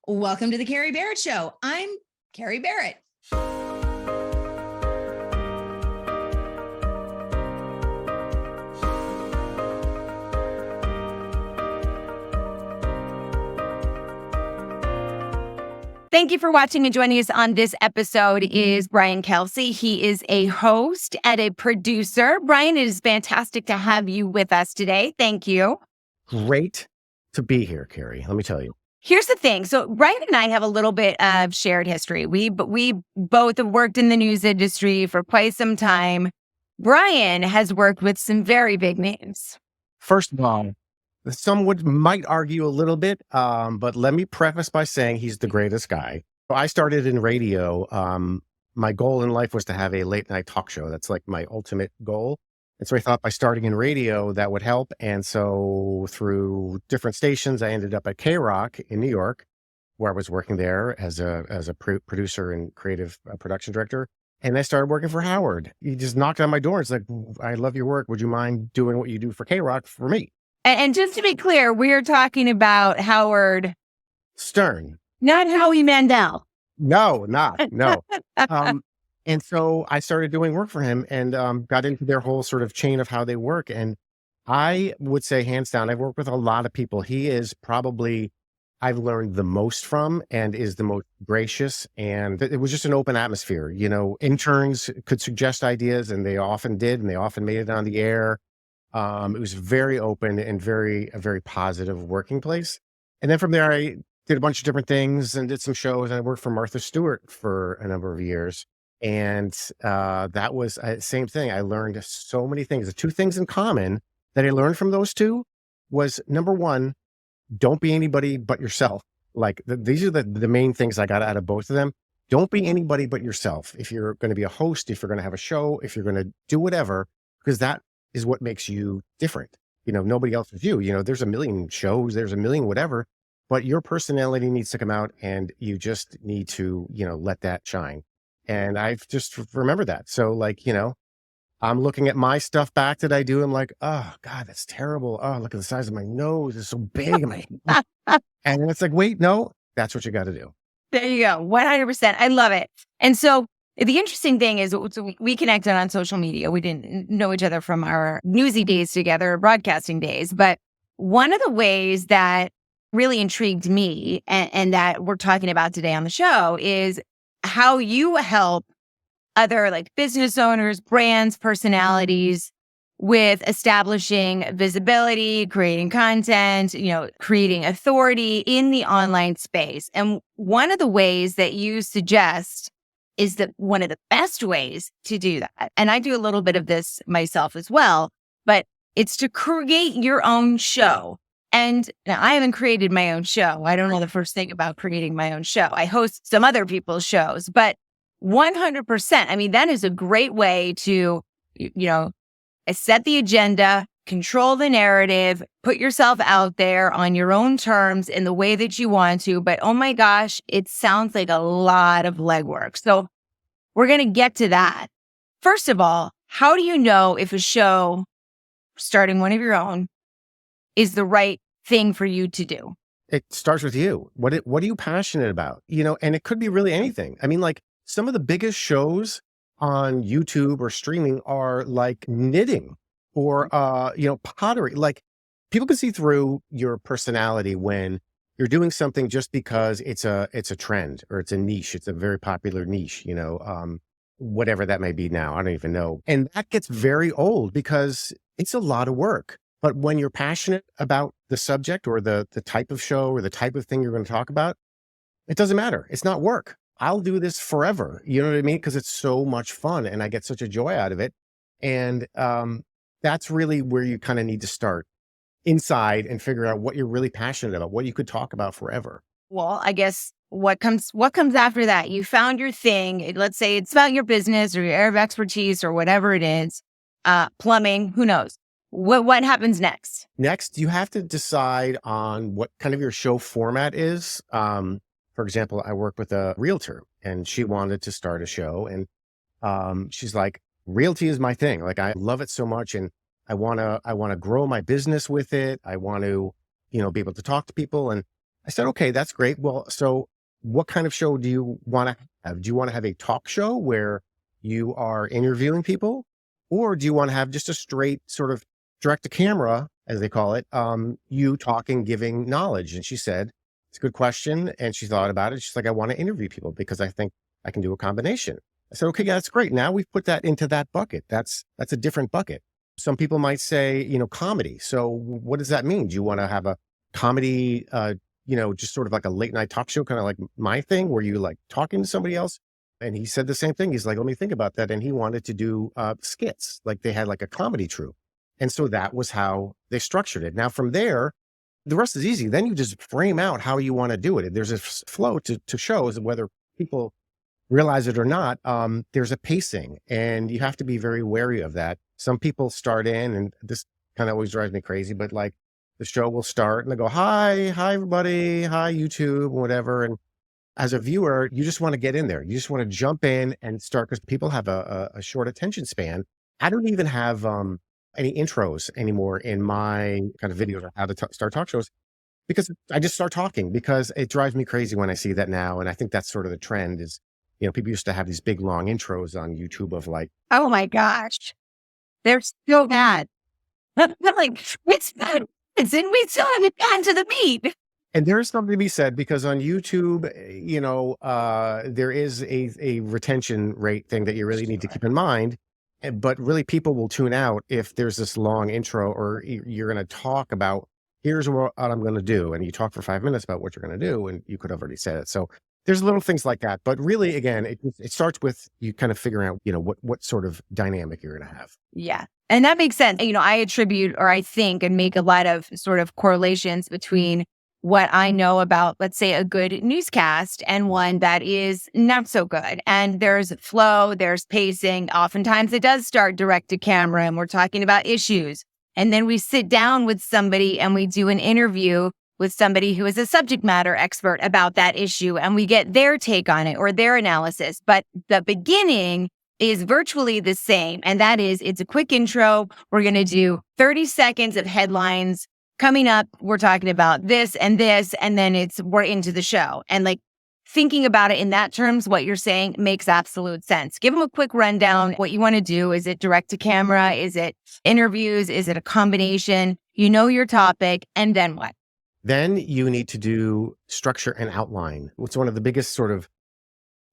Welcome to the Kerry Barrett Show. I'm Kerry Barrett. Thank you for watching, and joining us on this episode is Brian Kelsey. He is a host and a producer. Brian, it is fantastic to have you with us today. Thank you. Great to be here, Kerry. Let me tell you. Here's the thing. So Brian and I have a little bit of shared history. We both have worked in the news industry for quite some time. Brian has worked with some very big names. First of all, some might argue a little bit, but let me preface by saying he's the greatest guy. I started in radio. My goal in life was to have a late night talk show. That's like my ultimate goal. And so I thought by starting in radio, that would help. And so through different stations, I ended up at K-Rock in New York, where I was working there as a producer and creative production director. And I started working for Howard. He just knocked on my door. It's like, I love your work. Would you mind doing what you do for K-Rock for me? And just to be clear, we're talking about Howard Stern. Not Howie Mandel. No. And so I started doing work for him and got into their whole sort of chain of how they work. And I would say, hands down, I've worked with a lot of people. He is probably, I've learned the most from and is the most gracious. And it was just an open atmosphere. You know, interns could suggest ideas, and they often did, and they often made it on the air. It was very open and a very positive working place. And then from there, I did a bunch of different things and did some shows. And I worked for Martha Stewart for a number of years. And that was same thing. I learned so many things. The two things in common that I learned from those two was, number one, don't be anybody but yourself. Like these are the main things I got out of both of them. Don't be anybody but yourself. If you're going to be a host, if you're going to have a show, if you're going to do whatever, because that is what makes you different. You know, nobody else is you. You know, there's a million shows, there's a million whatever, but your personality needs to come out, and you just need to, let that shine. And I've just remembered that. So like, I'm looking at my stuff back that I do. I'm like, oh God, that's terrible. Oh, look at the size of my nose. It's so big. And it's like, wait, no, that's what you got to do. There you go. 100%. I love it. And so the interesting thing is, so we connected on social media. We didn't know each other from our newsy days together, broadcasting days. But one of the ways that really intrigued me and that we're talking about today on the show is how you help other like business owners, brands, personalities with establishing visibility, creating content, creating authority in the online space. And one of the ways that you suggest is that one of the best ways to do that, and I do a little bit of this myself as well, but it's to create your own show. And now I haven't created my own show. I don't know the first thing about creating my own show. I host some other people's shows, but 100%. I mean, that is a great way to, set the agenda, control the narrative, put yourself out there on your own terms in the way that you want to. But oh my gosh, it sounds like a lot of legwork. So we're going to get to that. First of all, how do you know if a show, starting one of your own, is the right thing for you to do? It starts with you. What are you passionate about? And it could be really anything. I mean, like some of the biggest shows on YouTube or streaming are like knitting or, pottery. Like people can see through your personality when you're doing something just because it's a trend or it's a niche. It's a very popular niche, whatever that may be now. I don't even know. And that gets very old because it's a lot of work. But when you're passionate about the subject or the type of show or the type of thing you're going to talk about, it doesn't matter. It's not work. I'll do this forever. You know what I mean? Because it's so much fun and I get such a joy out of it. And that's really where you kind of need to start inside and figure out what you're really passionate about, what you could talk about forever. Well, I guess what comes after that? You found your thing. Let's say it's about your business or your area of expertise or whatever it is. Plumbing, who knows? What happens next? Next, you have to decide on what kind of your show format is. For example, I work with a realtor and she wanted to start a show and she's like, realty is my thing. Like, I love it so much and I want to grow my business with it. I want to, be able to talk to people. And I said, okay, that's great. Well, so what kind of show do you want to have? Do you want to have a talk show where you are interviewing people? Or do you want to have just a straight sort of direct to camera, as they call it, you talking, giving knowledge? And she said, it's a good question. And she thought about it. She's like, I want to interview people because I think I can do a combination. I said, okay, yeah, that's great. Now we've put that into that bucket. That's a different bucket. Some people might say, comedy. So what does that mean? Do you want to have a comedy, just sort of like a late night talk show, kind of like my thing where you like talking to somebody else? And he said the same thing. He's like, let me think about that. And he wanted to do skits, like they had like a comedy troupe. And so that was how they structured it. Now from there, the rest is easy. Then you just frame out how you want to do it. There's a flow to shows, whether people realize it or not. There's a pacing and you have to be very wary of that. Some people start in, and this kind of always drives me crazy, but like the show will start and they go, hi everybody, hi YouTube, whatever. And as a viewer, you just want to get in there. You just want to jump in and start, because people have a short attention span. I don't even have any intros anymore in my kind of videos on how to start talk shows, because I just start talking, because it drives me crazy when I see that now. And I think that's sort of the trend is, people used to have these big long intros on YouTube of like, Oh my gosh. They're so bad. Like, it's bad. And we still haven't gotten to the meat. and there's something to be said, because on YouTube, there is a retention rate thing that you really need to keep in mind. But really, people will tune out if there's this long intro, or you're going to talk about, here's what I'm going to do. And you talk for 5 minutes about what you're going to do, and you could have already said it. So there's little things like that. But really, again, it starts with you kind of figuring out, what sort of dynamic you're going to have. Yeah. And that makes sense. I attribute, or I think and make a lot of sort of correlations between what I know about, let's say, a good newscast and one that is not so good. And there's flow, there's pacing. Oftentimes it does start direct to camera and we're talking about issues. And then we sit down with somebody and we do an interview with somebody who is a subject matter expert about that issue, and we get their take on it or their analysis. But the beginning is virtually the same. And that is, it's a quick intro. We're going to do 30 seconds of headlines. Coming up, we're talking about this, and then we're into the show. And like thinking about it in that terms, what you're saying makes absolute sense. Give them a quick rundown. What you want to do. Is it direct to camera? Is it interviews? Is it a combination? You know your topic, and then what? Then you need to do structure and outline. It's one of the biggest sort of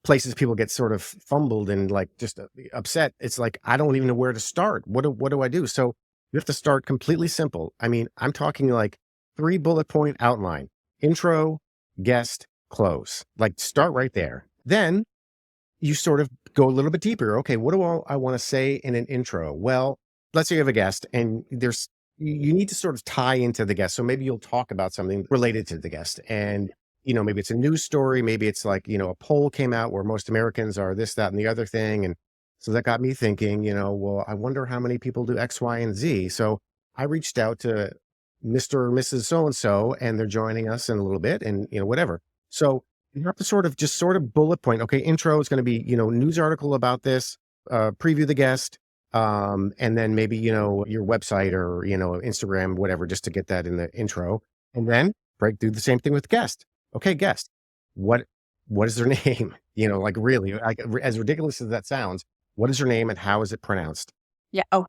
places people get sort of fumbled and like just upset. It's like, I don't even know where to start. What do I do? So you have to start completely simple. I mean, I'm talking like 3 bullet point outline: intro, guest, close. Like start right there. Then you sort of go a little bit deeper. Okay, what do I want to say in an intro? Well, let's say you have a guest and you need to sort of tie into the guest. So maybe you'll talk about something related to the guest, and maybe it's a news story. Maybe it's like, a poll came out where most Americans are this, that, and the other thing. And so that got me thinking, well, I wonder how many people do X, Y, and Z. So I reached out to Mr. or Mrs. So-and-so, and they're joining us in a little bit, and, whatever. So you have to sort of bullet point. Okay, intro is going to be, news article about this, preview the guest, and then maybe, your website or, Instagram, whatever, just to get that in the intro. And then do the same thing with guest. Okay, guest, what is their name? Like really, like, as ridiculous as that sounds, what is her name and how is it pronounced? Yeah. Oh,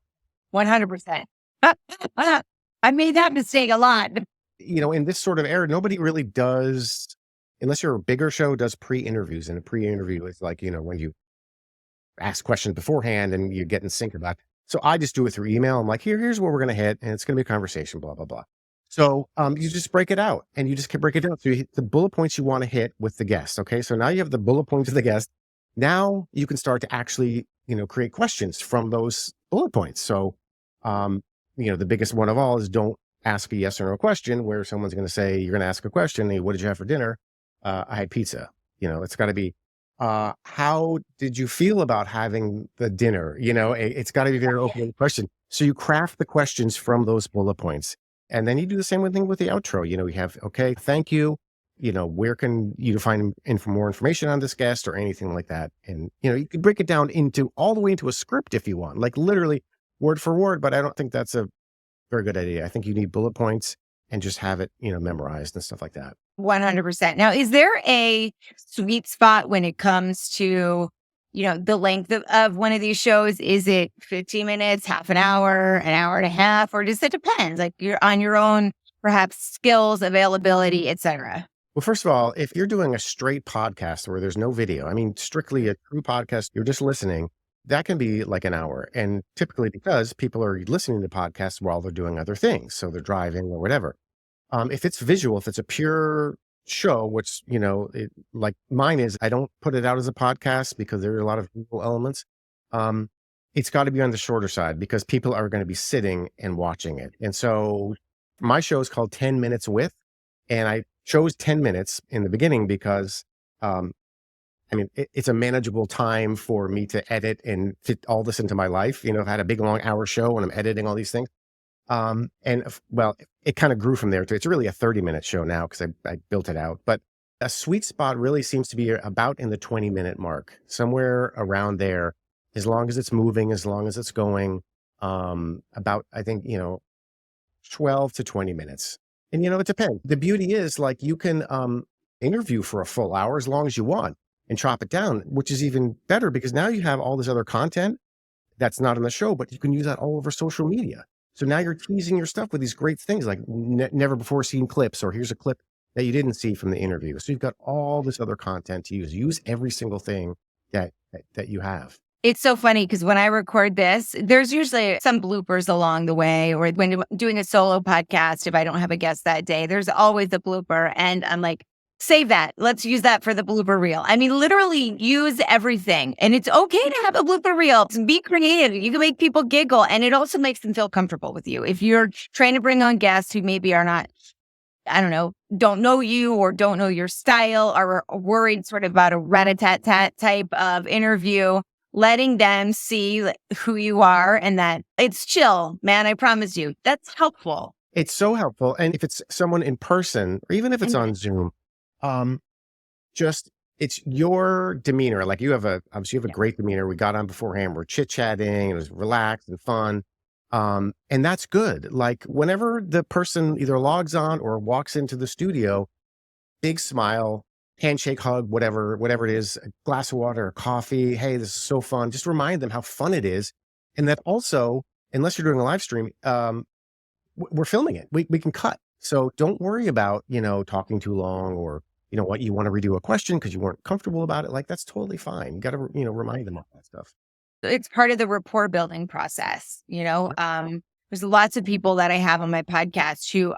100%. I made that mistake a lot. In this sort of era, nobody really does, unless you're a bigger show, does pre-interviews. And a pre-interview is like, when you ask questions beforehand and you get in sync about it. So I just do it through email. I'm like, here's what we're going to hit, and it's going to be a conversation, blah, blah, blah. So you just break it out, and you just can break it down. So you hit the bullet points you want to hit with the guest. Okay. So now you have the bullet points of the guest. Now you can start to actually, create questions from those bullet points. So, the biggest one of all is don't ask a yes or no question where someone's going to say, you're going to ask a question. Hey, what did you have for dinner? I had pizza. It's got to be, how did you feel about having the dinner? It's got to be a very open question. So you craft the questions from those bullet points. And then you do the same thing with the outro. You have, okay, thank you. Where can you find more information on this guest or anything like that? And, you can break it down all the way into a script if you want, like literally word for word, but I don't think that's a very good idea. I think you need bullet points and just have it, memorized and stuff like that. 100%. Now, is there a sweet spot when it comes to, the length of one of these shows? Is it 15 minutes, half an hour and a half, or does it depend? Like you're on your own, perhaps skills, availability, etc. Well, first of all, if you're doing a straight podcast where there's no video, I mean, strictly a true podcast, you're just listening, that can be like an hour. And typically because people are listening to podcasts while they're doing other things. So they're driving or whatever. If it's visual, if it's a pure show, which, like mine is, I don't put it out as a podcast because there are a lot of visual elements. It's got to be on the shorter side because people are going to be sitting and watching it. And so my show is called 10 Minutes With, and I chose 10 minutes in the beginning because, it's a manageable time for me to edit and fit all this into my life. I've had a big, long hour show and I'm editing all these things. It kind of grew from there too. It's really a 30-minute show now because I built it out. But a sweet spot really seems to be about in the 20-minute mark, somewhere around there, as long as it's moving, as long as it's going, about, I think, 12 to 20 minutes. And, it depends. The beauty is like you can interview for a full hour as long as you want and chop it down, which is even better because now you have all this other content that's not on the show, but you can use that all over social media. So now you're teasing your stuff with these great things like never before seen clips, or here's a clip that you didn't see from the interview. So you've got all this other content to use. Use every single thing that you have. It's so funny because when I record this, there's usually some bloopers along the way, or when doing a solo podcast, if I don't have a guest that day, there's always a blooper. And I'm like, save that. Let's use that for the blooper reel. I mean, literally use everything. And it's okay to have a blooper reel. Be creative. You can make people giggle. And it also makes them feel comfortable with you. If you're trying to bring on guests who maybe are not, don't know you or don't know your style, or are worried sort of about a rat-a-tat-tat type of interview, letting them see who you are and that it's chill, man. I promise you. That's helpful. It's so helpful. And if it's someone in person, or even if it's on Zoom, it's your demeanor. Like you have a great demeanor. We got on beforehand. We're chit chatting. It was relaxed and fun. And that's good. Like whenever the person either logs on or walks into the studio, big smile, handshake, hug, whatever it is, a glass of water, coffee. Hey, this is so fun. Just remind them how fun it is. And that also, unless you're doing a live stream, we're filming it. We can cut. So don't worry about, talking too long or, what you want to redo a question because you weren't comfortable about it. Like that's totally fine. You got to, remind them of that stuff. It's part of the rapport building process. There's lots of people that I have on my podcast who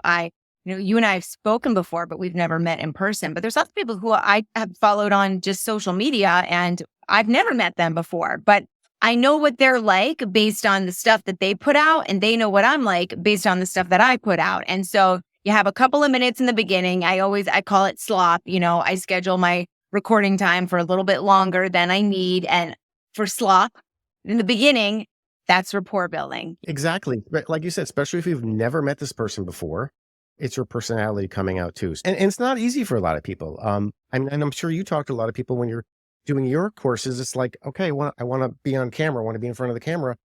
you and I have spoken before, but we've never met in person. But there's lots of people who I have followed on just social media and I've never met them before, but I know what they're like based on the stuff that they put out, and they know what I'm like based on the stuff that I put out. And so you have a couple of minutes in the beginning. I call it slop. I schedule my recording time for a little bit longer than I need. And for slop in the beginning, that's rapport building. Exactly. But like you said, especially if you've never met this person before, it's your personality coming out too. And it's not easy for a lot of people. And I'm sure you talk to a lot of people when you're doing your courses. It's like, okay, I want to be on camera, I want to be in front of the camera.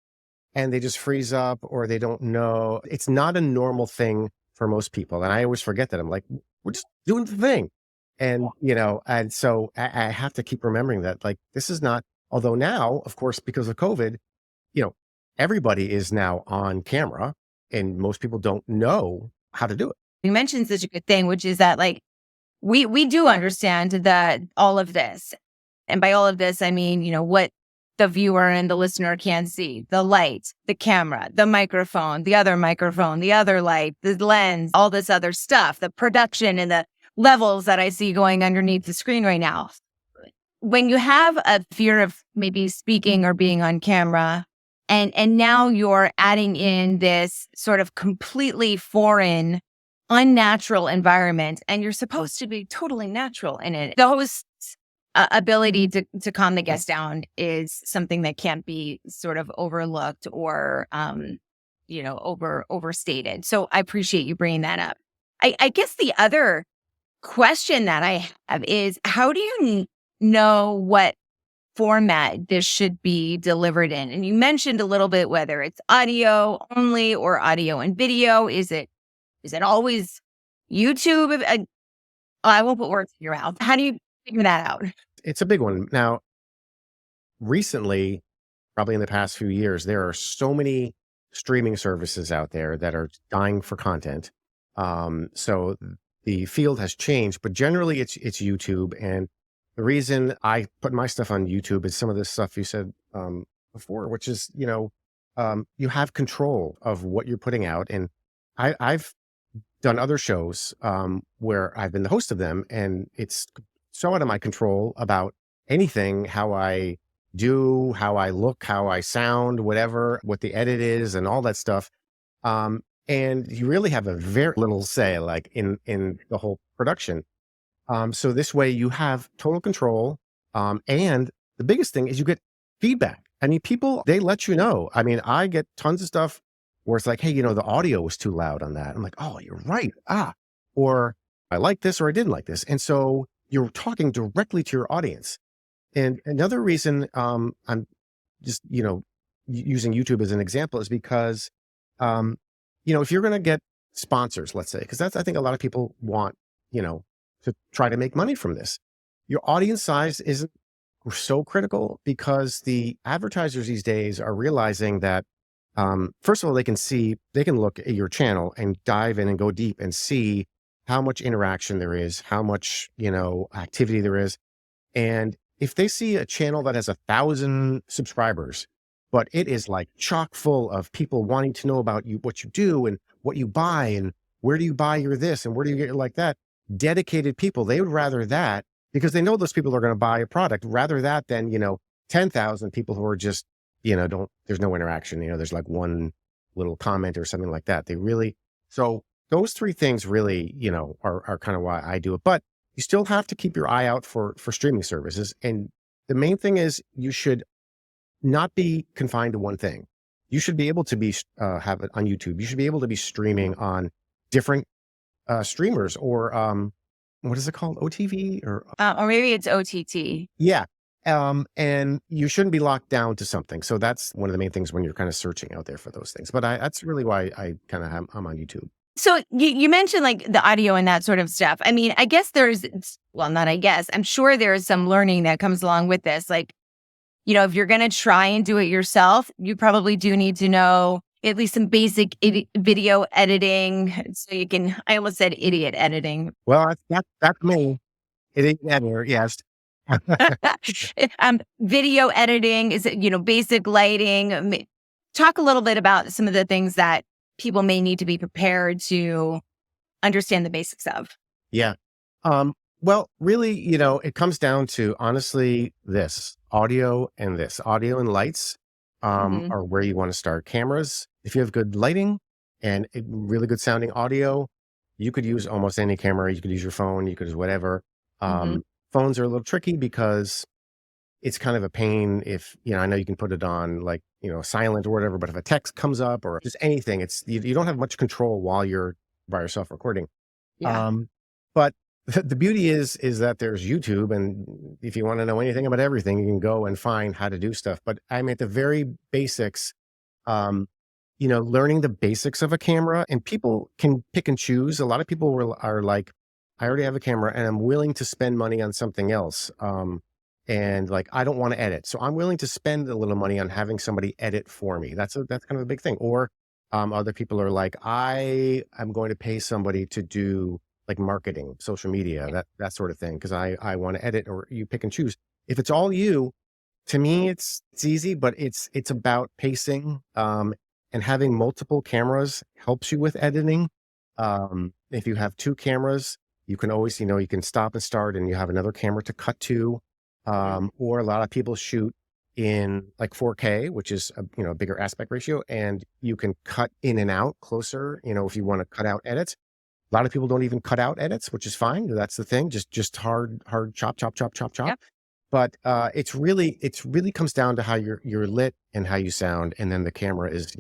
And they just freeze up or they don't know. It's not a normal thing for most people. And I always forget that. I'm like, we're just doing the thing. And, and so I have to keep remembering that, like, this is not, although now, of course, because of COVID, everybody is now on camera and most people don't know how to do it. You mentioned such a good thing, which is that like, we do understand that all of this, and by all of this, I mean, what the viewer and the listener can see, the light, the camera, the microphone, the other light, the lens, all this other stuff, the production and the levels that I see going underneath the screen right now. When you have a fear of maybe speaking or being on camera, and now you're adding in this sort of completely foreign, unnatural environment, and you're supposed to be totally natural in it. The host's ability to calm the guest down is something that can't be sort of overlooked or, overstated. So I appreciate you bringing that up. I guess the other question that I have is, how do you know what format this should be delivered in? And you mentioned a little bit whether it's audio only or audio and video. Is it always YouTube? I won't put words in your mouth. How do you figure that out? It's a big one. Now, recently, probably in the past few years, there are so many streaming services out there that are dying for content. So the field has changed, but generally it's YouTube. And the reason I put my stuff on YouTube is some of the stuff you said before, which is, you have control of what you're putting out. And I've done other shows where I've been the host of them, and it's so out of my control about anything, how I do, how I look, how I sound, whatever, what the edit is and all that stuff. And you really have a very little say like in the whole production. So this way you have total control. And the biggest thing is you get feedback. I mean, people, they let you know. I mean, I get tons of stuff where it's like, hey, the audio was too loud on that. I'm like, oh, you're right. Or I like this or I didn't like this. And so you're talking directly to your audience. And another reason I'm just, using YouTube as an example is because, if you're going to get sponsors, let's say, because I think a lot of people want, to try to make money from this. Your audience size isn't so critical because the advertisers these days are realizing that, first of all, they can look at your channel and dive in and go deep and see how much interaction there is, how much, activity there is. And if they see a channel that has 1,000 subscribers, but it is like chock full of people wanting to know about you, what you do and what you buy and where do you buy your this and where do you get your like that, dedicated people, they would rather that because they know those people are going to buy a product, rather that than, 10,000 people who are just, there's no interaction, there's like one little comment or something like that. So those three things really, are kind of why I do it. But you still have to keep your eye out for streaming services. And the main thing is you should not be confined to one thing. You should be able to have it on YouTube. You should be able to be streaming on different streamers or what is it called? OTV or maybe it's OTT. Yeah. And you shouldn't be locked down to something. So that's one of the main things when you're kind of searching out there for those things. But that's really why I'm on YouTube. So you mentioned like the audio and that sort of stuff. I mean, I guess I'm sure there is some learning that comes along with this. Like, if you're going to try and do it yourself, you probably do need to know at least some basic video editing. So you can, I almost said idiot editing. Well, that's me. Idiot editor, yes. Video editing, is it, basic lighting. Talk a little bit about some of the things that people may need to be prepared to understand the basics of. Yeah. Well, really, it comes down to honestly this audio and lights are where you want to start. Cameras, if you have good lighting and really good sounding audio, you could use almost any camera. You could use your phone, you could use whatever. Phones are a little tricky because it's kind of a pain if, I know you can put it on like, silent or whatever, but if a text comes up or just anything, you don't have much control while you're by yourself recording. Yeah. But the beauty is that there's YouTube, and if you want to know anything about everything, you can go and find how to do stuff. But I mean, at the very basics, learning the basics of a camera, and people can pick and choose. A lot of people are like, I already have a camera and I'm willing to spend money on something else. And like, I don't want to edit. So I'm willing to spend a little money on having somebody edit for me. That's kind of a big thing. Or other people are like, I am going to pay somebody to do like marketing, social media, that sort of thing. Cause I want to edit, or you pick and choose. If it's all you, to me, it's easy, but it's about pacing. And having multiple cameras helps you with editing. If you have two cameras, you can always, you can stop and start and you have another camera to cut to. Or a lot of people shoot in like 4K, which is a bigger aspect ratio, and you can cut in and out closer, if you want to cut out edits. A lot of people don't even cut out edits, which is fine. That's the thing. Just hard chop. Yep. But it's really comes down to how you're lit and how you sound, and then the camera is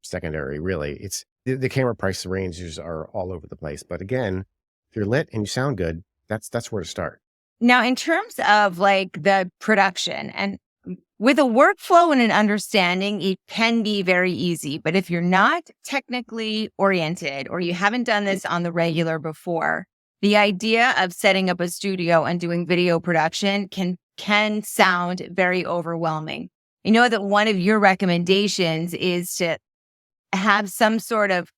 secondary. Really, it's the camera price ranges are all over the place. But again, if you're lit and you sound good, that's where to start. Now, in terms of like the production and with a workflow and an understanding, it can be very easy. But if you're not technically oriented or you haven't done this on the regular before, The idea of setting up a studio and doing video production can sound very overwhelming. I know that one of your recommendations is to have some sort of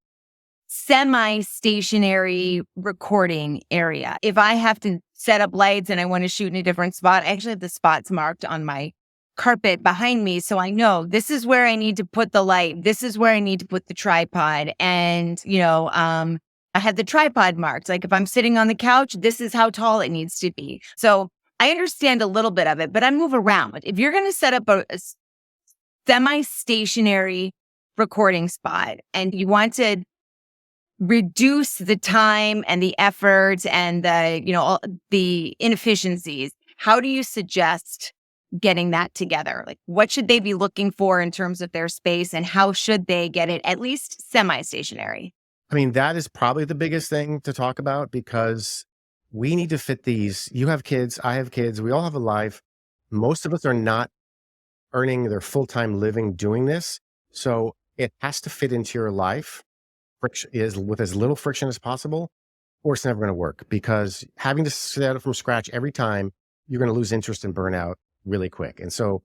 semi-stationary recording area. If I have to set up lights and I want to shoot in a different spot, I actually have the spots marked on my carpet behind me. So I know this is where I need to put the light. This is where I need to put the tripod. And, I had the tripod marked. Like if I'm sitting on the couch, this is how tall it needs to be. So I understand a little bit of it, but I move around. If you're going to set up a semi-stationary recording spot and you want to reduce the time and the effort and the inefficiencies, how do you suggest getting that together? Like what should they be looking for in terms of their space and how should they get it at least semi-stationary? I mean, that is probably the biggest thing to talk about because we need to fit these. You have kids, I have kids, we all have a life. Most of us are not earning their full-time living doing this. So it has to fit into your life with as little friction as possible, or it's never going to work because having to set it from scratch every time, you're going to lose interest and burn out really quick. And so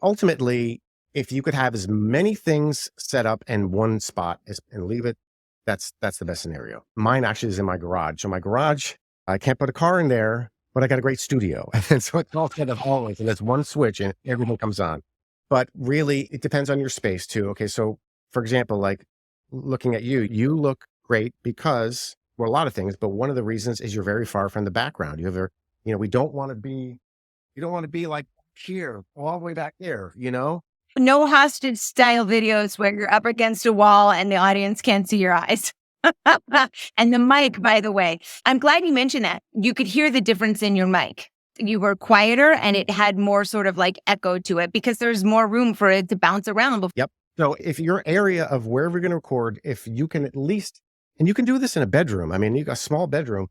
ultimately, if you could have as many things set up in one spot and leave it, that's the best scenario. Mine actually is in my garage. So my garage, I can't put a car in there, but I got a great studio. And so it's all kind of always, and there's one switch and everything comes on. But really, it depends on your space too. Okay. So for example, like looking at you look great because, well, a lot of things, but one of the reasons is you're very far from the background. We don't want to be like here, all the way back there, No hostage style videos where you're up against a wall and the audience can't see your eyes. And the mic, by the way, I'm glad you mentioned that. You could hear the difference in your mic. You were quieter and it had more sort of like echo to it because there's more room for it to bounce around. Yep. So if your area of wherever you're going to record, if you can at least, and you can do this in a bedroom. I mean, you got a small bedroom,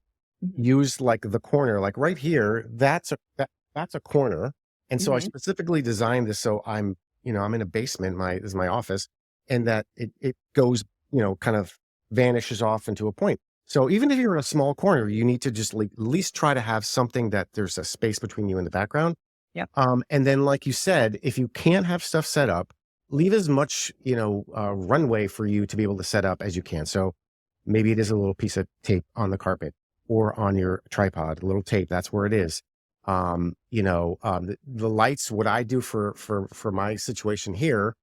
use like the corner, like right here, that's a corner. And so I specifically designed this. So I'm in a basement, this is my office, and that it goes, kind of vanishes off into a point. So even if you're in a small corner, you need to just at least try to have something that there's a space between you and the background. Yeah. And then, like you said, if you can't have stuff set up, leave as much, runway for you to be able to set up as you can. So maybe it is a little piece of tape on the carpet or on your tripod, a little tape. That's where it is. The lights, what I do for my situation here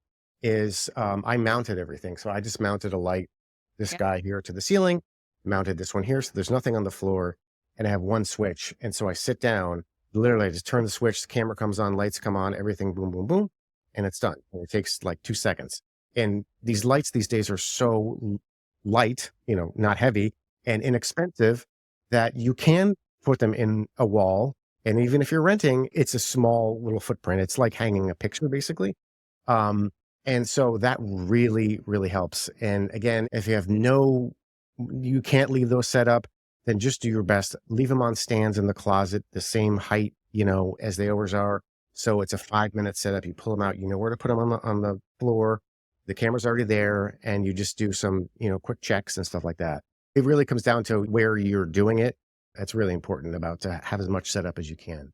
is, I mounted everything. So I just mounted a light, this guy here to the ceiling, mounted this one here. So there's nothing on the floor and I have one switch. And so I sit down, literally I just turn the switch, the camera comes on, lights come on, everything, boom, boom, boom. And it's done. And it takes like 2 seconds. And these lights these days are so light, not heavy and inexpensive that you can put them in a wall. And even if you're renting, it's a small little footprint. It's like hanging a picture basically. And so that really, really helps. And again, if you can't leave those set up, then just do your best. Leave them on stands in the closet, the same height, as they always are. So it's a 5-minute setup. You pull them out, you know where to put them on the floor. The camera's already there and you just do some, quick checks and stuff like that. It really comes down to where you're doing it. That's really important to have as much set up as you can.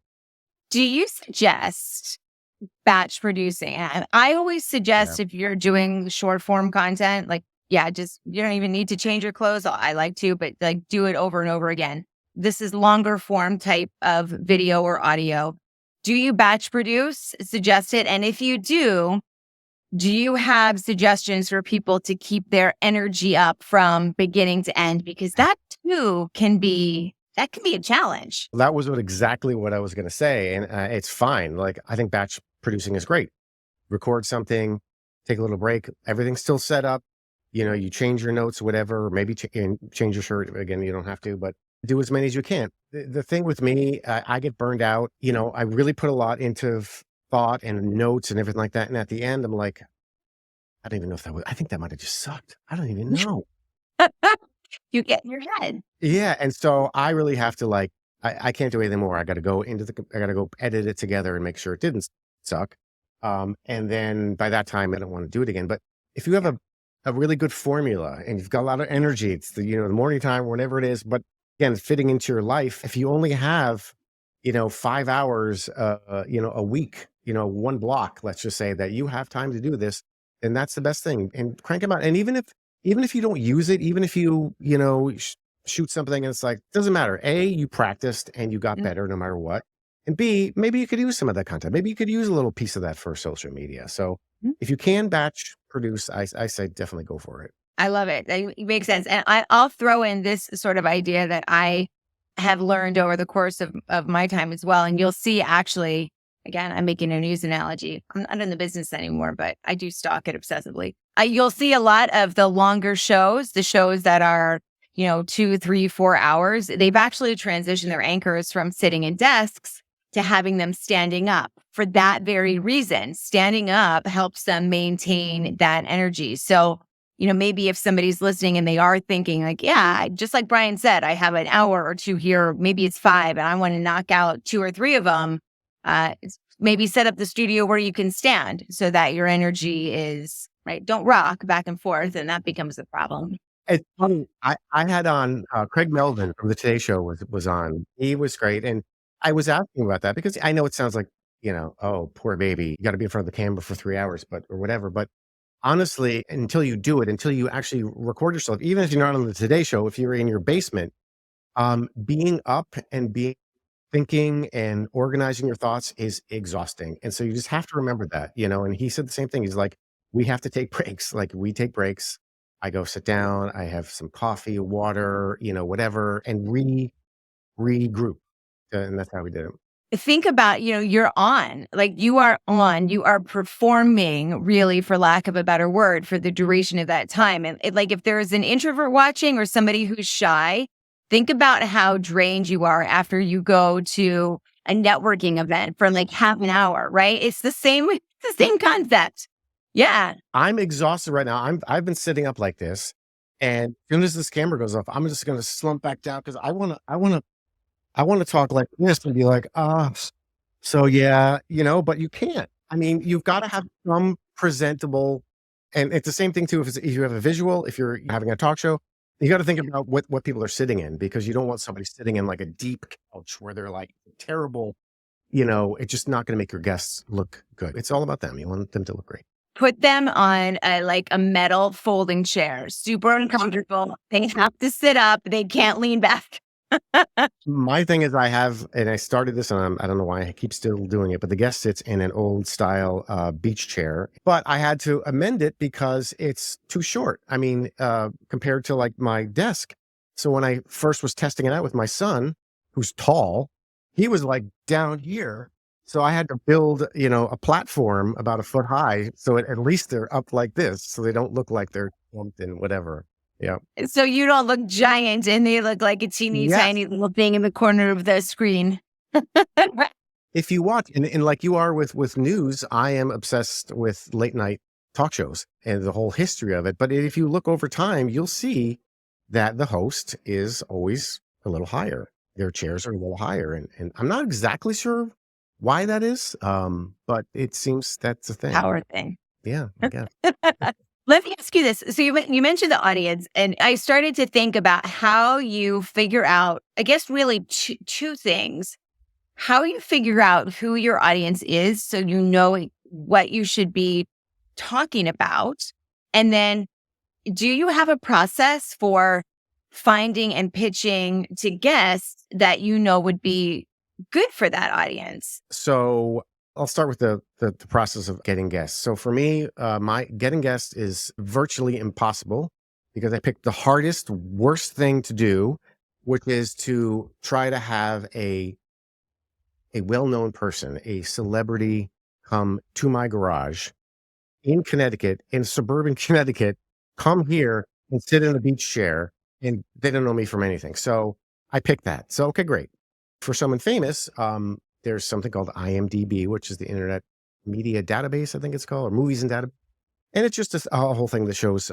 Do you suggest batch producing? I always suggest if you're doing short form content, just, you don't even need to change your clothes. I like to, but do it over and over again. This is longer form type of video or audio. Do you batch produce? Suggest it. And if you do you have suggestions for people to keep their energy up from beginning to end? Because that too can be a challenge. That was exactly what I was going to say. And it's fine. I think batch producing is great. Record something, take a little break. Everything's still set up. You change your notes, whatever, or maybe change your shirt. Again, you don't have to, but do as many as you can. The thing with me, I get burned out. I really put a lot into thought and notes and everything like that. And at the end, I'm like, I don't even know if I think that might have just sucked. I don't even know. You get in your head. Yeah. And so I really have to I can't do anything more. I got to go edit it together and make sure it didn't suck. And then by that time, I don't want to do it again. But if you have a really good formula and you've got a lot of energy. It's the morning time, whenever it is. But again, fitting into your life, if you only have, 5 hours, a week, one block, let's just say that you have time to do this, and that's the best thing. And crank them out. And even if you don't use it, even if shoot something and it's like, doesn't matter. A, you practiced and you got Mm. better no matter what. And B, maybe you could use some of that content. Maybe you could use a little piece of that for social media. So Mm. if you can batch produce, I say definitely go for it. I love it. It makes sense. And I'll throw in this sort of idea that I have learned over the course of my time as well. And you'll see actually, again, I'm making a news analogy. I'm not in the business anymore, but I do stalk it obsessively. You'll see a lot of the longer shows, the shows that are, 2, 3, 4 hours. They've actually transitioned their anchors from sitting in desks to having them standing up for that very reason. Standing up helps them maintain that energy. So, maybe if somebody's listening and they are thinking like, yeah, just like Brian said, I have an hour or two here, maybe it's 5 and I want to knock out 2 or 3 of them. Maybe set up the studio where you can stand so that your energy is right. Don't rock back and forth. And that becomes a problem. It's funny. I had on Craig Melvin from the Today Show was on. He was great. And I was asking about that because I know it sounds like, oh, poor baby, you got to be in front of the camera for 3 hours, or whatever. But honestly, until you do it, until you actually record yourself, even if you're not on the Today Show, if you're in your basement, being up and thinking and organizing your thoughts is exhausting. And so you just have to remember that, and he said the same thing. He's like, we have to take breaks. Like we take breaks. I go sit down, I have some coffee, water, whatever, and regroup. And that's how we did it. Think about, you're on, like you are performing really, for lack of a better word, for the duration of that time. And like, if there is an introvert watching or somebody who's shy, think about how drained you are after you go to a networking event for like half an hour, right? It's the same concept. Yeah. I'm exhausted right now. I've been sitting up like this. And as soon as this camera goes off, I'm just going to slump back down because I want to talk like this and be like, so yeah, but you can't. I mean, you've got to have some presentable, and it's the same thing too. If you have a visual, if you're having a talk show, you got to think about what people are sitting in, because you don't want somebody sitting in like a deep couch where they're like terrible, it's just not going to make your guests look good. It's all about them. You want them to look great. Put them on a metal folding chair, super uncomfortable. They have to sit up. They can't lean back. My thing is and I started this and I don't know why I keep still doing it, but the guest sits in an old style beach chair, but I had to amend it because it's too short. I mean, compared to like my desk. So when I first was testing it out with my son, who's tall, he was like down here. So I had to build, a platform about 1 foot high. So at least they're up like this. So they don't look like they're slumped in whatever. Yeah. So you don't look giant and they look like a teeny tiny little thing in the corner of the screen. If you watch, and like you are with news, I am obsessed with late night talk shows and the whole history of it. But if you look over time, you'll see that the host is always a little higher. Their chairs are a little higher. And I'm not exactly sure why that is, but it seems that's a thing. Power thing. Yeah, I guess. Let me ask you this. So you mentioned the audience, and I started to think about how you figure out, I guess, really two things. How you figure out who your audience is so you know what you should be talking about. And then do you have a process for finding and pitching to guests that would be good for that audience? So I'll start with the process of getting guests. So for me, my getting guests is virtually impossible because I picked the hardest, worst thing to do, which is to try to have a well-known person, a celebrity, come to my garage in Connecticut, in suburban Connecticut, come here and sit in a beach chair, and they don't know me from anything. So I picked that. So, okay, great. For someone famous, there's something called IMDb, which is the Internet Media Database, I think it's called, or Movies and Data. And it's just a whole thing that shows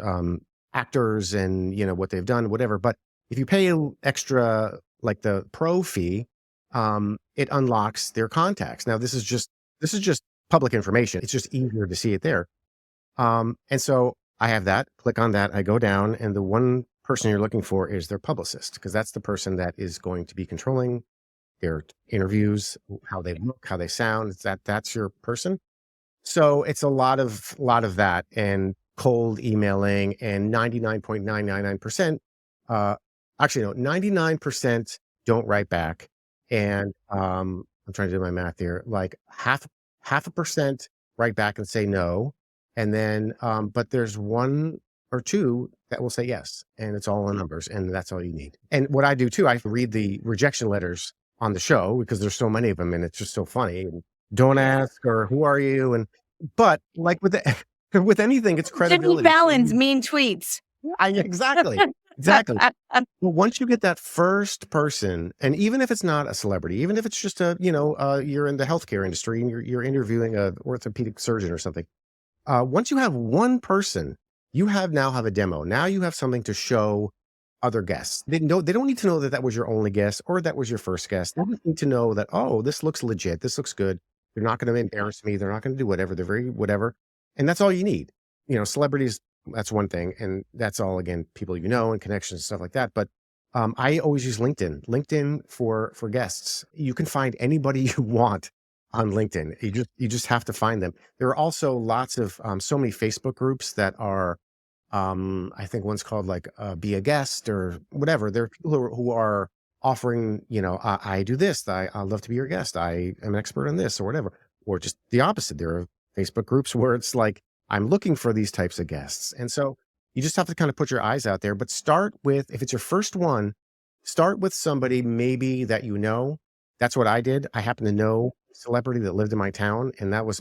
actors and, what they've done, whatever. But if you pay extra, like the pro fee, it unlocks their contacts. Now, this is just public information. It's just easier to see it there. And so I have that. Click on that. I go down, and the one person you're looking for is their publicist, because that's the person that is going to be controlling their interviews, how they look, how they sound. That's your person. So it's a lot of that, and cold emailing, and 99.999%, uh, actually no, 99% don't write back. And I'm trying to do my math here, like half a percent write back and say no. And then but there's one or two that will say yes, and it's all in numbers, and that's all you need. And what I do too, I read the rejection letters on the show because there's so many of them, and it's just so funny. And don't ask, or who are you? And but like with with anything, it's Jimmy credibility. So Fallon's mean tweets. exactly, exactly. Well, once you get that first person, and even if it's not a celebrity, even if it's just you're in the healthcare industry and you're interviewing a orthopedic surgeon or something. Once you have one person, you now have a demo. Now you have something to show other guests. They don't need to know that that was your only guest or that was your first guest. They just need to know that, oh, this looks legit. This looks good. They're not going to embarrass me. They're not going to do whatever. They're very whatever. And that's all you need. Celebrities, that's one thing. And that's all, again, people and connections and stuff like that. But I always use LinkedIn for guests. You can find anybody you want on LinkedIn. You just have to find them. There are also lots of so many Facebook groups that are I think one's called like be a guest or whatever. There are people who are offering, I do this. I'd love to be your guest. I am an expert on this or whatever. Or just the opposite. There are Facebook groups where it's like, I'm looking for these types of guests. And so you just have to kind of put your eyes out there, but start with, if it's your first one, start with somebody maybe that you know. That's what I did. I happen to know a celebrity that lived in my town, and that was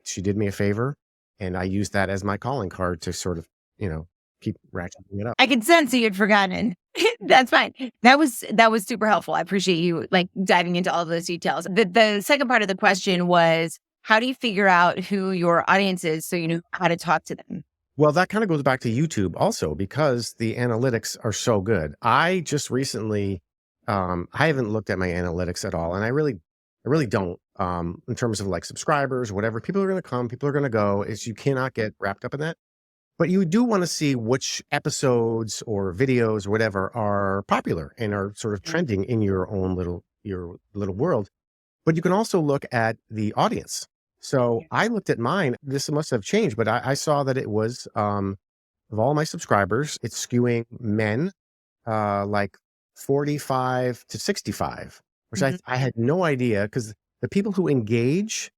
she did me a favor, and I used that as my calling card to sort of, keep ratcheting it up. I can sense that you'd forgotten. That's fine. That was super helpful. I appreciate you diving into all of those details. The second part of the question was, how do you figure out who your audience is so you know how to talk to them? Well, that kind of goes back to YouTube also, because the analytics are so good. I just recently, I haven't looked at my analytics at all, and I really don't. In terms of like subscribers, whatever, people are going to come, people are going to go. You cannot get wrapped up in that. But you do want to see which episodes or videos or whatever are popular and are sort of trending in your little world. But you can also look at the audience. So I looked at mine. This must have changed, but I saw that it was of all my subscribers, it's skewing men, like 45 to 65, which I had no idea, because the people who engage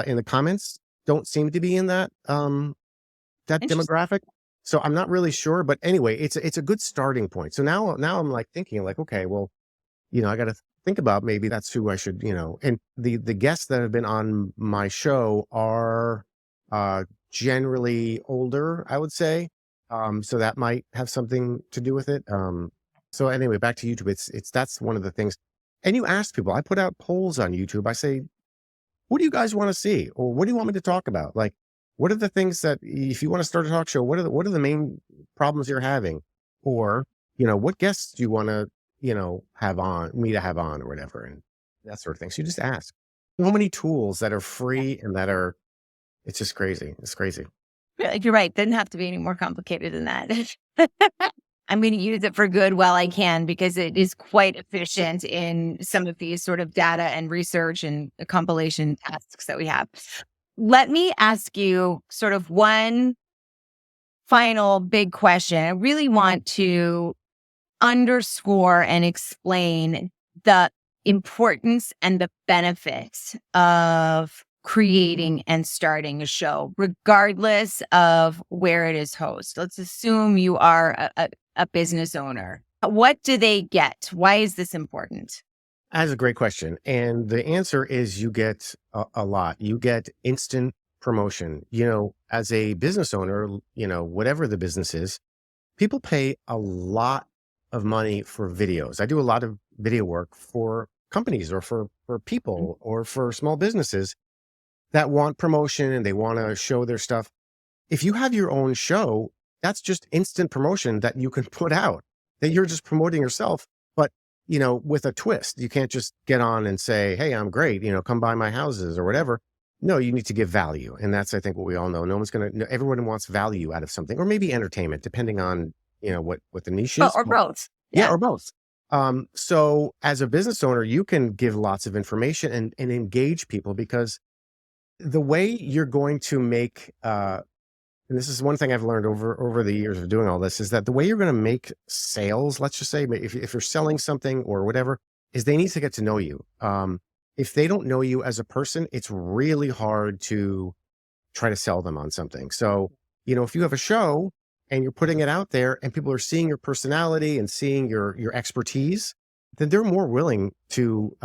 in the comments don't seem to be in that demographic. So I'm not really sure, but anyway, it's a good starting point. So now I'm like thinking like, okay, well, I got to think about maybe that's who I should, and the guests that have been on my show are generally older, I would say. So that might have something to do with it. So anyway, back to YouTube. That's one of the things. And you ask people, I put out polls on YouTube. I say, what do you guys want to see? Or what do you want me to talk about? Like, what are the things that, if you want to start a talk show, what are the main problems you're having? Or, what guests do you want to, have on or whatever, and that sort of thing. So you just ask. So many tools that are free and it's just crazy. It's crazy. You're right. Doesn't have to be any more complicated than that. I'm going to use it for good while I can, because it is quite efficient in some of these sort of data and research and compilation tasks that we have. Let me ask you sort of one final big question. I really want to underscore and explain the importance and the benefits of creating and starting a show, regardless of where it is hosted. Let's assume you are a business owner. What do they get? Why is this important? That's a great question. And the answer is you get a lot. You get instant promotion. As a business owner, whatever the business is, people pay a lot of money for videos. I do a lot of video work for companies or for people or for small businesses that want promotion and they want to show their stuff. If you have your own show, that's just instant promotion that you can put out, that you're just promoting yourself. But, with a twist, you can't just get on and say, hey, I'm great, come by my houses or whatever. No, you need to give value. And that's, I think, what we all know. No one's going to, everyone wants value out of something, or maybe entertainment, depending on, what the niche is. Or both. Yeah, or both. So as a business owner, you can give lots of information and engage people, because the way you're going to make, and this is one thing I've learned over the years of doing all this, is that the way you're going to make sales, let's just say, if you're selling something or whatever, is they need to get to know you. If they don't know you as a person, it's really hard to try to sell them on something. So, if you have a show and you're putting it out there and people are seeing your personality and seeing your expertise, then they're more willing to,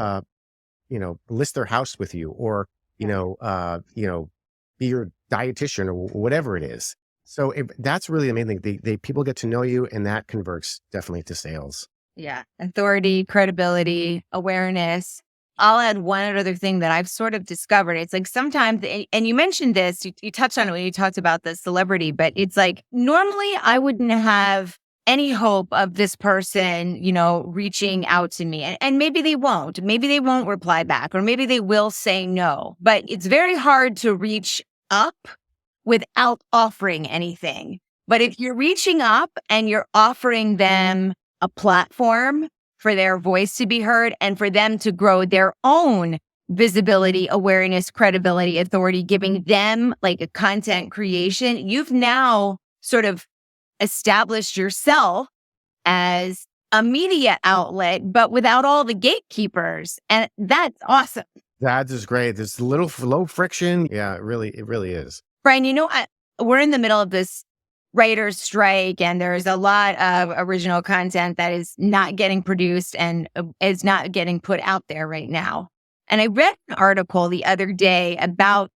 list their house with you, or, be your dietitian or whatever it is. So that's really the main thing. They people get to know you, and that converts definitely to sales. Yeah. Authority, credibility, awareness. I'll add one other thing that I've sort of discovered. It's like sometimes, and you mentioned this, you touched on it when you talked about the celebrity, but it's like normally I wouldn't have any hope of this person, reaching out to me. And maybe they won't. Maybe they won't reply back, or maybe they will say no. But it's very hard to reach up without offering anything. But if you're reaching up and you're offering them a platform for their voice to be heard and for them to grow their own visibility, awareness, credibility, authority, giving them like a content creation, you've now sort of established yourself as a media outlet, but without all the gatekeepers. And that's awesome. That is great. There's a little low friction. Yeah, it really is. Brian, we're in the middle of this writer's strike, and there's a lot of original content that is not getting produced and is not getting put out there right now. And I read an article the other day about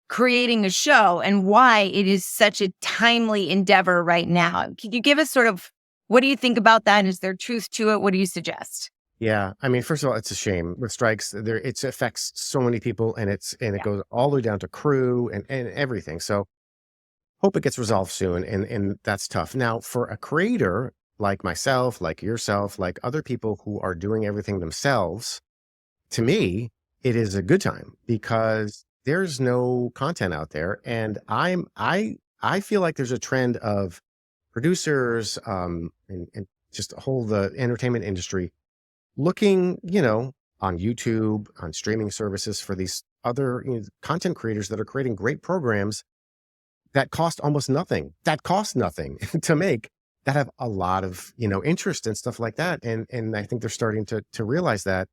creating a show and why it is such a timely endeavor right now. Can you give us sort of, what do you think about that? Is there truth to it? What do you suggest? Yeah. I mean, first of all, it's a shame with strikes. It affects so many people, and it goes all the way down to crew and everything. So hope it gets resolved soon. And that's tough. Now, for a creator like myself, like yourself, like other people who are doing everything themselves, to me, it is a good time, because there's no content out there. And I feel like there's a trend of producers, and just the entertainment industry looking, on YouTube, on streaming services, for these other content creators that are creating great programs that cost almost nothing, to make, that have a lot of, interest and stuff like that. And I think they're starting to realize that.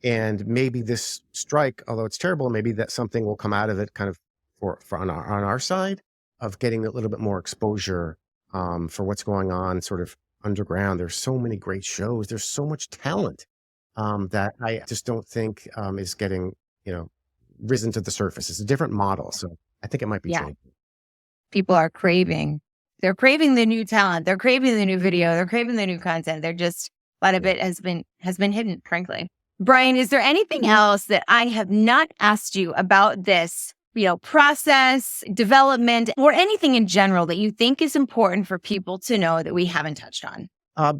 And maybe this strike, although it's terrible, maybe that something will come out of it, kind of for on our side, of getting a little bit more exposure for what's going on sort of underground. There's so many great shows. There's so much talent that I just don't think is getting, risen to the surface. It's a different model. So I think it might be changing. People are craving. They're craving the new talent. They're craving the new video. They're craving the new content. They're just, a lot of it has been hidden, frankly. Brian, is there anything else that I have not asked you about this, process, development, or anything in general that you think is important for people to know that we haven't touched on?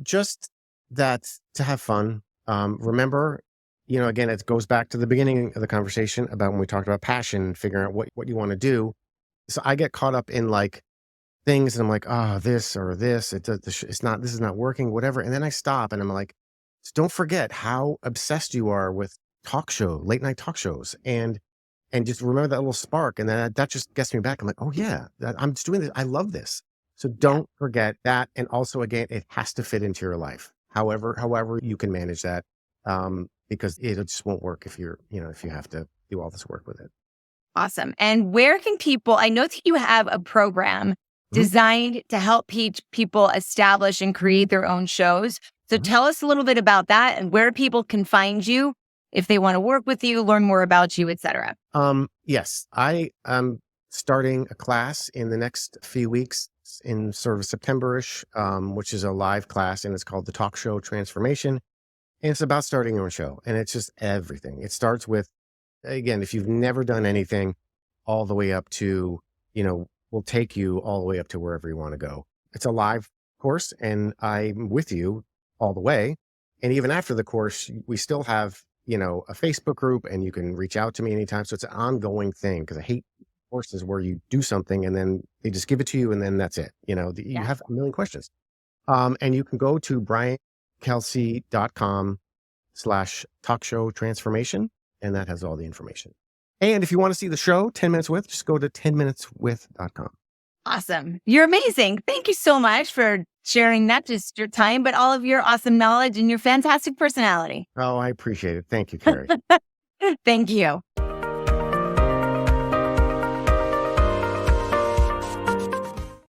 Just that, to have fun. Remember, again, it goes back to the beginning of the conversation about when we talked about passion, figuring out what you want to do. So I get caught up in like things, and I'm like, this or this, this is not working, whatever. And then I stop and I'm like, don't forget how obsessed you are with late night talk shows, and just remember that little spark. And then that just gets me back. I'm like, oh yeah, I'm just doing this. I love this. So don't forget that. And also, again, it has to fit into your life. However you can manage that, because it just won't work if you have to do all this work with it. Awesome. And where can people, I know that you have a program designed to help people establish and create their own shows. So tell us a little bit about that, and where people can find you if they want to work with you, learn more about you, et cetera. Yes, I am starting a class in the next few weeks, in sort of September-ish, which is a live class, and it's called the Talk Show Transformation. And it's about starting your own show, and it's just everything. It starts with, again, if you've never done anything, all the way up to, we'll take you all the way up to wherever you want to go. It's a live course, and I'm with you all the way. And even after the course, we still have, a Facebook group, and you can reach out to me anytime. So it's an ongoing thing, because I hate courses where you do something and then they just give it to you and then that's it. You have a million questions. And you can go to briankelsey.com/talk show transformation, and that has all the information. And if you want to see the show 10 Minutes With, just go to 10minuteswith.com. Awesome. You're amazing. Thank you so much for sharing not just your time, but all of your awesome knowledge and your fantastic personality. Oh, I appreciate it. Thank you, Kerry. Thank you.